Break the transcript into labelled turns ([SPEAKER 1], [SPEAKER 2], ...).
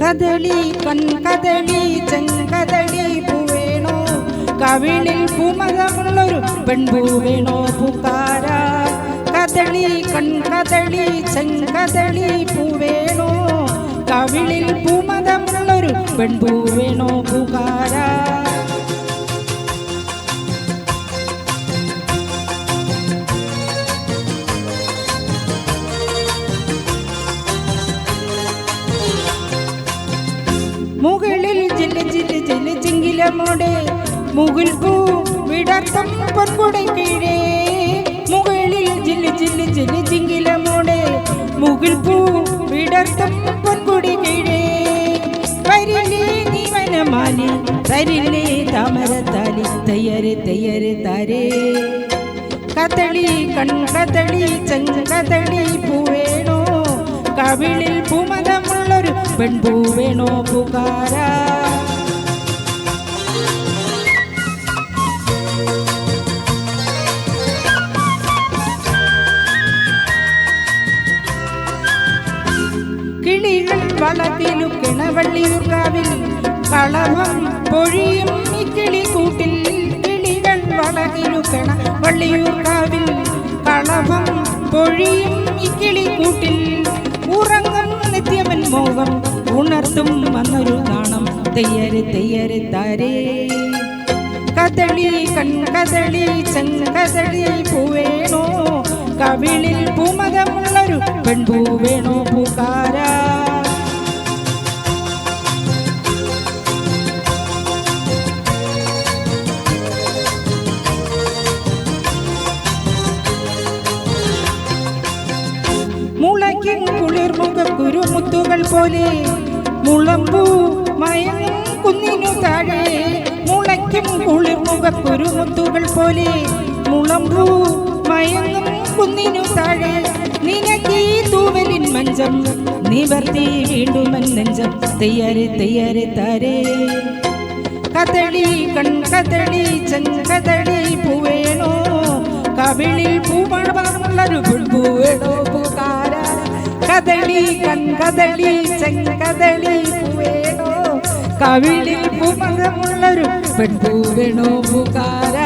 [SPEAKER 1] കദളി കൺകദളി ചെങ്കദളി പൂവേണോ കവിളിൽ പൂമതമുള്ളൊരു പെൺപൂ വേണോ പൂക്കാര കദളി കൺകദളി ചെങ്കദളി പൂവേണോ കവിളിൽ പൂമതമുള്ളൊരു പെൺപൂ വേണോ പൂക്കാര മുകളിൽ ജില്ല ജില്ല ജില്ല ചിങ്കിലമോടെ മുകിൽ പൂ വിടർത്തം പൊൻകുട കീഴേ മുകളിൽ ജില്ല ജില്ല ജില്ല ചിങ്കിലമോടെ മുകിൽ പൂ വിടർത്തം പൊൻകുടി കീഴേ വരില്ലേ നീവനമാലി തരില്ലേ താമരത്താലി തയ്യര് തയ്യര് താരേ കദളി കൺകദളി ചെങ്കദളി പൂവേണോ കവിളിൽ പൂമതമുള്ളൊരു പെൺപൂ വേണോ പൂക്കാര കിളികൾ വളകിലുക്കണ വള്ളിയൂർക്കാവിൽ കളഭം പൊഴിയും ഈ കിളിക്കൂട്ടിൽ കിളികൾ വളകിലുക്കണ വള്ളിയൂർക്കാവിൽ കളഭം പൊഴിയും ഈ കിളിക്കൂട്ടിൽ ഉറങ്ങും നിത്യമൻ മോഹം ഉണർത്തും വന്നൊരു നാണം തെയ്യര് തെയ്യര് താരേ കദളി കൺകദളി ചെങ്കദളി പൂവേണോ കവിളിൽ പൂമതമുള്ളൊരു പെൺപൂ വേണോ പൂക്കാര മുളയ്ക്കും കുളിർമുഖ കുരുമുത്തുകൾ പോലെ മുളമ്പൂ മയങ്ങും കുന്നിനു താഴെ മുളയ്ക്കും കുളിർമുഖ കുരുമുത്തുകൾ പോലെ മുളമ്പൂ മയങ്ങും കുന്നിനു താഴെ നിനക്കീ തൂവലിൻ മഞ്ചം നിവർത്തി വീണ്ടുമൻ നെഞ്ചം തെയ്യര് തെയ്യര് താരേ കദളി കൺകദളി ചെങ്കദളി പൂവേണോ കവിളിൽ പൂമഴമുള്ളൊരു പെൺപൂ വേണോ പൂക്കാര കദളി കൺകദളി ചെങ്കദളി പൂവേണോ കവിളിൽ പൂമഴമുള്ളൊരു പെൺപൂ വേണോ പൂക്കാര